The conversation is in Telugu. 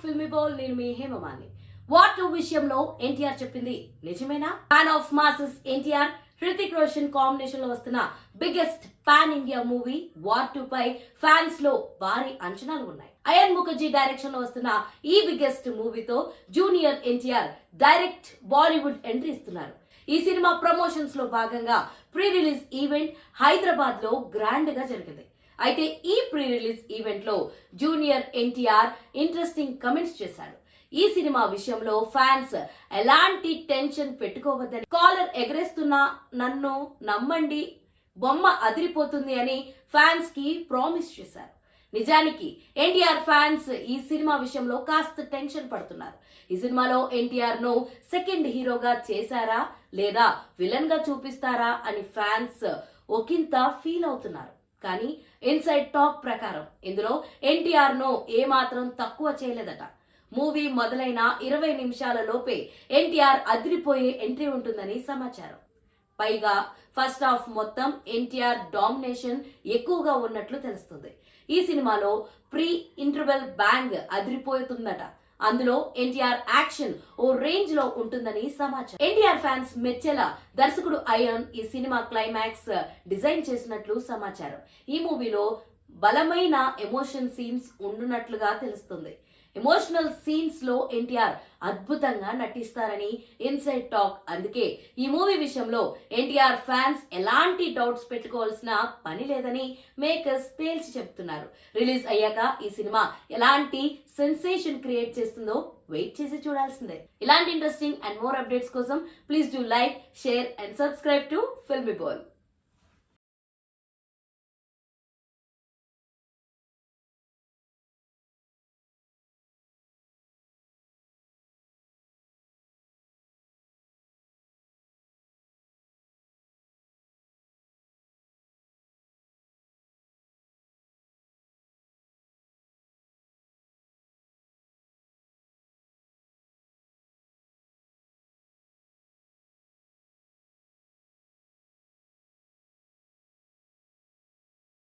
ఫిల్మీ బాల్. నేను మీ హేమమాలిని. వార్ 2 విషయంలో ఎన్టీఆర్ చెప్పింది నిజమేనా? Fan of masses NTR, Hrithik Roshan combination లో వస్తున్న biggest pan India movie war 2 పై ఫ్యాన్స్ లో భారీ అంచనాలు ఉన్నాయి. అయాన్ ముఖర్జీ డైరెక్షన్ లో వస్తున్న ఈ బిగ్గెస్ట్ మూవీతో junior NTR direct Bollywood entry ఇస్తున్నారు. ఈ సినిమా ప్రమోషన్స్ లో భాగంగా ప్రీ రిలీజ్ ఈవెంట్ హైదరాబాద్ లో గ్రాండ్ గా జరిగింది. అయితే ఈ ప్రీ రిలీజ్ ఈవెంట్ లో జూనియర్ ఎన్టీఆర్ ఇంట్రెస్టింగ్ కమెంట్స్ చేశాడు. ఈ సినిమా విషయంలో ఫ్యాన్స్ ఎలాంటి టెన్షన్ పెట్టుకోవద్దని, కాలర్ ఎగరేస్తున్నా నన్ను నమ్మండి, బొమ్మ అదిరిపోతుంది అని ఫ్యాన్స్ కి ప్రామిస్ చేశారు. నిజానికి ఎన్టీఆర్ ఫ్యాన్స్ ఈ సినిమా విషయంలో కాస్త టెన్షన్ పడుతున్నారు. ఈ సినిమాలో ఎన్టీఆర్ ను సెకండ్ హీరోగా చేశారా లేదా విలన్ గా చూపిస్తారా అని ఫ్యాన్స్ ఒకంత ఫీల్ అవుతున్నారు. కానీ ఇన్సైడ్ టాక్ ప్రకారం ఇందులో ఎన్టీఆర్ ను ఏమాత్రం తక్కువ చేయలేదట. మూవీ మొదలైన 20 నిమిషాల లోపే ఎన్టీఆర్ అదిరిపోయే ఎంట్రీ ఉంటుందని సమాచారం. పైగా ఫస్ట్ హాఫ్ మొత్తం ఎన్టీఆర్ డామినేషన్ ఎక్కువగా ఉన్నట్లు తెలుస్తుంది. ఈ సినిమాలో ప్రీ ఇంటర్వెల్ బ్యాంగ్ అదిరిపోతుందట. అందులో ఎన్టీఆర్ యాక్షన్ ఓ రేంజ్ లో ఉంటుందని సమాచారం. ఎన్టీఆర్ ఫ్యాన్స్ మెచ్చేలా దర్శకుడు అయాన్ ఈ సినిమా క్లైమాక్స్ డిజైన్ చేసినట్లు సమాచారం. ఈ మూవీలో బలమైన ఎమోషన్ సీన్స్ ఉండునట్లుగా తెలుస్తుంది. ఎమోషనల్ సీన్స్ లో ఎన్టీఆర్ అద్భుతంగా నటిస్తారని ఇన్సైడ్ టాక్. అందుకే ఈ మూవీ విషయంలో ఎన్టీఆర్ ఫ్యాన్స్ ఎలాంటి డౌట్స్ పెట్టుకోవాల్సిన పని లేదని మేకర్స్ తేల్చి చెప్తున్నారు. రిలీజ్ అయ్యాక ఈ సినిమా ఎలాంటి సెన్సేషన్ క్రియేట్ చేస్తుందో వెయిట్ చేసి చూడాల్సిందే. ఇలాంటి ఇంట్రెస్టింగ్ అండ్ మోర్ అప్డేట్స్ కోసం please do like, share and subscribe to filmy ball.